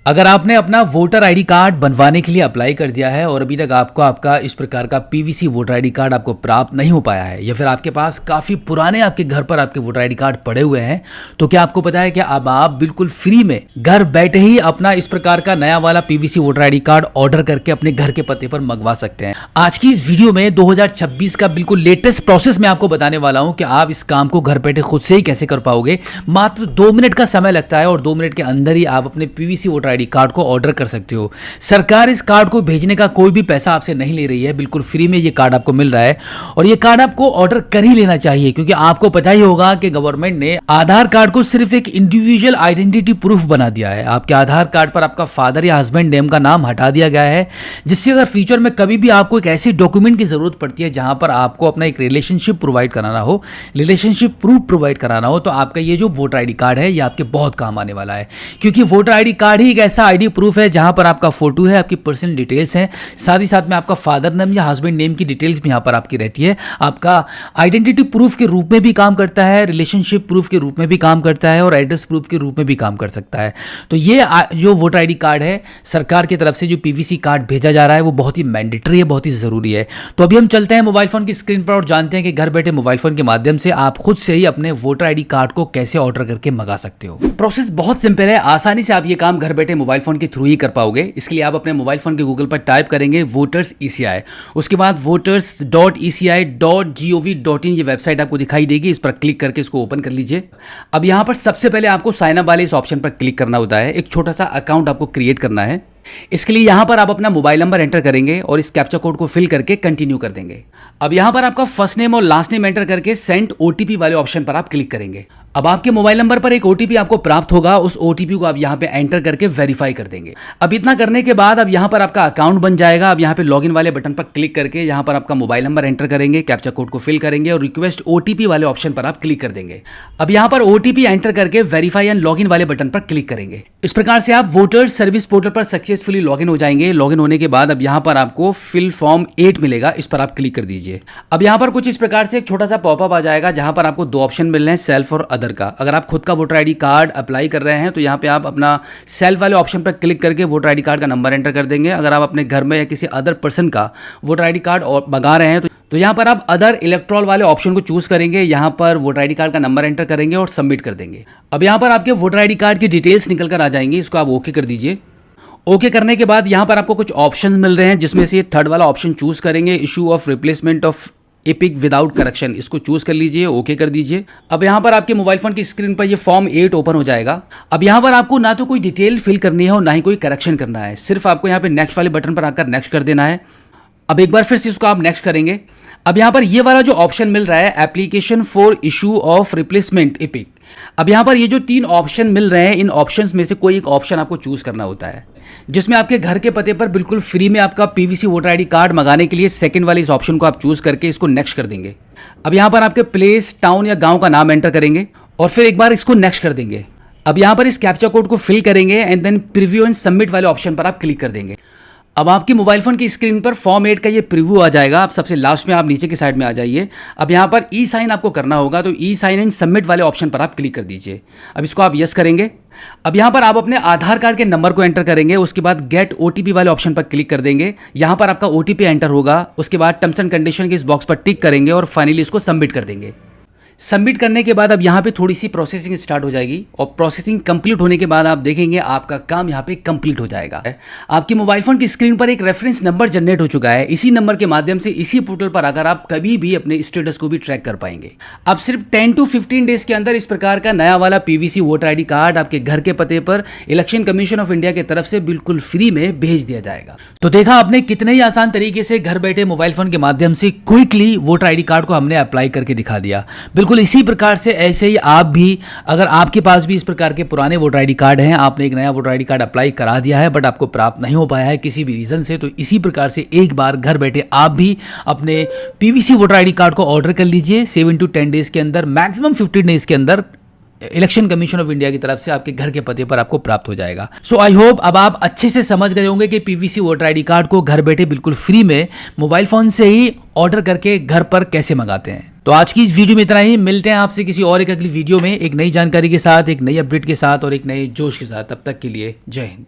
अगर आपने अपना वोटर आईडी कार्ड बनवाने के लिए अप्लाई कर दिया है और अभी तक आपको आपका इस प्रकार का पीवीसी वोटर आईडी कार्ड आपको प्राप्त नहीं हो पाया है या फिर आपके पास काफ़ी पुराने आपके घर पर आपके वोटर आईडी कार्ड पड़े हुए हैं, तो क्या आपको पता है कि अब आप बिल्कुल फ्री में घर बैठे ही अपना इस प्रकार का नया वाला PVC voter ID card order करके अपने घर के पते पर मंगवा सकते हैं। आज की इस वीडियो में 2026 का बिल्कुल लेटेस्ट प्रोसेस मैं आपको बताने वाला हूं कि आप इस काम को घर बैठे खुद से ही कैसे कर पाओगे। मात्र 2 मिनट का समय लगता है और 2 मिनट के अंदर ही आप अपने पीवीसी वोटर आईडी कार्ड को ऑर्डर कर सकते हो। सरकार इस कार्ड को भेजने का कोई भी पैसा आपसे नहीं ले रही है, बिल्कुल फ्री में ये कार्ड आपको मिल रहा है और ये कार्ड आपको ऑर्डर कर ही लेना चाहिए, क्योंकि आपको पता ही होगा कि गवर्नमेंट ने आधार कार्ड को सिर्फ एक इंडिविजुअल आइडेंटिटी प्रूफ बना दिया है। आपके आधार कार्ड पर आपका फादर या हस्बैंड नेम का नाम हटा दिया गया है, जिससे अगर फ्यूचर में कभी भी आपको एक ऐसे डॉक्यूमेंट की जरूरत पड़ती है जहां पर आपको अपना एक रिलेशनशिप प्रोवाइड कराना हो, रिलेशनशिप प्रूफ प्रोवाइड कराना हो, तो आपका ये जो वोटर आईडी कार्ड है ये आपके बहुत काम आने वाला है। क्योंकि वोटर आईडी कार्ड ही एक ऐसा आईडी प्रूफ है जहां पर आपका फोटो है, आपकी पर्सनल डिटेल्स हैं, साथ ही साथ में आपका फादर नेम या हस्बैंड नेम की डिटेल्स भी यहां पर आपकी रहती है। आपका आइडेंटिटी प्रूफ के रूप में भी काम करता है, रिलेशनशिप प्रूफ के रूप में भी काम करता है और एड्रेस प्रूफ के रूप में भी काम कर सकता है। तो ये जो वोटर आईडी कार्ड है, सरकार की तरफ से जो पीवीसी कार्ड भेजा जा रहा है वो बहुत ही मैंडेटरी है, बहुत ही जरूरी है। तो अभी हम चलते हैं मोबाइल फोन की स्क्रीन पर और जानते हैं कि घर बैठे मोबाइल फोन के माध्यम से आप खुद से ही अपने वोटर आईडी कार्ड को कैसे ऑर्डर करके मंगा सकते हो। प्रोसेस बहुत सिंपल है, आसानी से आप ये काम घर बैठे मोबाइल फोन के थ्रू ही कर पाओगे। इसके लिए आप अपने मोबाइल फोन के गूगल पर टाइप करेंगे वोटर्स ECI, उसके बाद voters.eci.gov.in ये वेबसाइट आपको दिखाई देगी। इस पर क्लिक करके इसको ओपन कर लीजिए। अब यहाँ पर सबसे पहले आपको साइन अप वाले इस ऑप्शन पर क्लिक करना होता है। एक छोटा सा अकाउंट आपको क्रिएट करना है। इसके लिए यहां पर आप अपना मोबाइल नंबर एंटर करेंगे और इस कैप्चा कोड को फिल करके कंटिन्यू कर देंगे। अब यहां पर आपका फर्स्ट नेम और लास्ट नेम एंटर करके सेंड OTP वाले ऑप्शन पर आप क्लिक करेंगे। अब आपके मोबाइल नंबर पर एक OTP आपको प्राप्त होगा, उस OTP को आप यहां पे एंटर करके वेरीफाई कर देंगे। अब इतना करने के बाद अब यहां पर आपका अकाउंट बन जाएगा। अब यहां पे लॉगिन वाले बटन पर क्लिक करके यहां पर आपका मोबाइल नंबर एंटर करेंगे, कैप्चा कोड को फिल करेंगे और रिक्वेस्ट OTP वाले ऑप्शन पर आप क्लिक कर देंगे। अब यहां पर OTP एंटर करके वेरीफाई एंड लॉगिन वाले बटन पर क्लिक करेंगे। इस प्रकार से आप वोटर्स सर्विस पोर्टल पर सक्सेसफुली लॉगिन हो जाएंगे। लॉगिन होने के बाद अब यहां पर आपको फिल फॉर्म 8 मिलेगा, इस पर आप क्लिक कर दीजिए। अब यहां पर कुछ इस प्रकार से एक छोटा सा पॉपअप आ जाएगा जहां पर आपको 2 ऑप्शन मिल रहे हैं, सेल्फ और अदर का। अगर आप खुद का वोटर आईडी कार्ड अप्लाई कर रहे हैं तो यहां पे आप अपना सेल्फ वाले ऑप्शन पर क्लिक करके वोटर आईडी कार्ड का नंबर एंटर कर देंगे। अगर आप अपने घर में या किसी अदर पर्सन का वोटर आईडी कार्ड मंगा रहे हैं तो यहां पर आप अदर इलेक्ट्रॉल वाले ऑप्शन को चूज करेंगे। यहां पर वोटर आईडी कार्ड का नंबर एंटर करेंगे और सबमिट कर देंगे। अब यहां पर आपके वोटर आईडी कार्ड की डिटेल्स निकल कर आ जाएंगी, इसको आप ओके कर दीजिए। ओके करने के बाद यहां पर आपको कुछ ऑप्शन मिल रहे हैं, जिसमें से थर्ड वाला ऑप्शन चूज करेंगे, issue of replacement of epic without correction, इसको चूज कर लीजिए, ओके कर दीजिए। अब यहां पर आपके मोबाइल फोन की स्क्रीन पर ये फॉर्म 8 ओपन हो जाएगा। अब यहां पर आपको ना तो कोई डिटेल फिल करनी है और ना ही कोई करेक्शन करना है, सिर्फ आपको यहां पे नेक्स्ट वाले बटन पर आकर नेक्स्ट कर देना है। अब एक बार फिर से इसको आप नेक्स्ट करेंगे। अब यहां पर ये वाला जो ऑप्शन मिल रहा है, application for issue of replacement epic, अब यहां पर ये जो 3 ऑप्शन मिल रहे हैं, इन ऑप्शंस में से कोई एक ऑप्शन आपको चूज करना होता है, जिसमें आपके घर के पते पर बिल्कुल फ्री में आपका पीवीसी वोटर आईडी कार्ड मंगाने के लिए सेकंड वाले इस ऑप्शन को आप चूज करके इसको नेक्स्ट कर देंगे। अब यहां पर आपके प्लेस, टाउन या गांव का नाम एंटर करेंगे और फिर एक बार इसको नेक्स्ट कर देंगे। अब यहां पर इस कैप्चा कोड को फिल करेंगे and then preview and submit वाले ऑप्शन पर आप क्लिक कर देंगे। अब आपकी मोबाइल फोन की स्क्रीन पर फॉर्म 8 का ये प्रीव्यू आ जाएगा। आप सबसे लास्ट में आप नीचे की साइड में आ जाइए। अब यहाँ पर ई साइन आपको करना होगा, तो ई साइन एंड सबमिट वाले ऑप्शन पर आप क्लिक कर दीजिए। अब इसको आप यस करेंगे। अब यहाँ पर आप अपने आधार कार्ड के नंबर को एंटर करेंगे, उसके बाद गेट OTP वाले ऑप्शन पर क्लिक कर देंगे। यहाँ पर आपका OTP एंटर होगा, उसके बाद टर्म्स एंड कंडीशन के इस बॉक्स पर टिक करेंगे और फाइनली इसको सबमिट कर देंगे। सबमिट करने के बाद अब यहाँ पे थोड़ी सी प्रोसेसिंग स्टार्ट हो जाएगी और प्रोसेसिंग कंप्लीट होने के बाद आप देखेंगे आपका काम यहाँ पे कंप्लीट हो जाएगा। आपकी मोबाइल फोन की स्क्रीन पर एक रेफरेंस नंबर जनरेट हो चुका है। इसी नंबर के माध्यम से इसी पोर्टल पर आकर आप कभी भी अपने स्टेटस को भी ट्रैक कर पाएंगे। अब सिर्फ 10 to 15 डेज के अंदर इस प्रकार का नया वाला पीवीसी वोटर आईडी कार्ड आपके घर के पते पर इलेक्शन कमीशन ऑफ इंडिया की तरफ से बिल्कुल फ्री में भेज दिया जाएगा। तो देखा आपने कितने ही आसान तरीके से घर बैठे मोबाइल फोन के माध्यम से क्विकली वोटर आईडी कार्ड को हमने अप्लाई करके दिखा दिया। बिल्कुल इसी प्रकार से ऐसे ही आप भी, अगर आपके पास भी इस प्रकार के पुराने वोटर आईडी कार्ड हैं, आपने एक नया वोटर आईडी कार्ड अप्लाई करा दिया है बट आपको प्राप्त नहीं हो पाया है किसी भी रीजन से, तो इसी प्रकार से एक बार घर बैठे आप भी अपने पीवीसी वोटर आईडी कार्ड को ऑर्डर कर लीजिए। 7 to 10 डेज के अंदर, मैक्सिमम 15 डेज के अंदर इलेक्शन कमीशन ऑफ इंडिया की तरफ से आपके घर के पते पर आपको प्राप्त हो जाएगा। सो आई होप अब आप अच्छे से समझ गए होंगे कि पीवीसी वोटर आईडी कार्ड को घर बैठे बिल्कुल फ्री में मोबाइल फोन से ही ऑर्डर करके घर पर कैसे मंगाते हैं। तो आज की इस वीडियो में इतना ही। मिलते हैं आपसे किसी और एक अगली वीडियो में एक नई जानकारी के साथ, एक नई अपडेट के साथ और एक नए जोश के साथ। तब तक के लिए जय हिंद।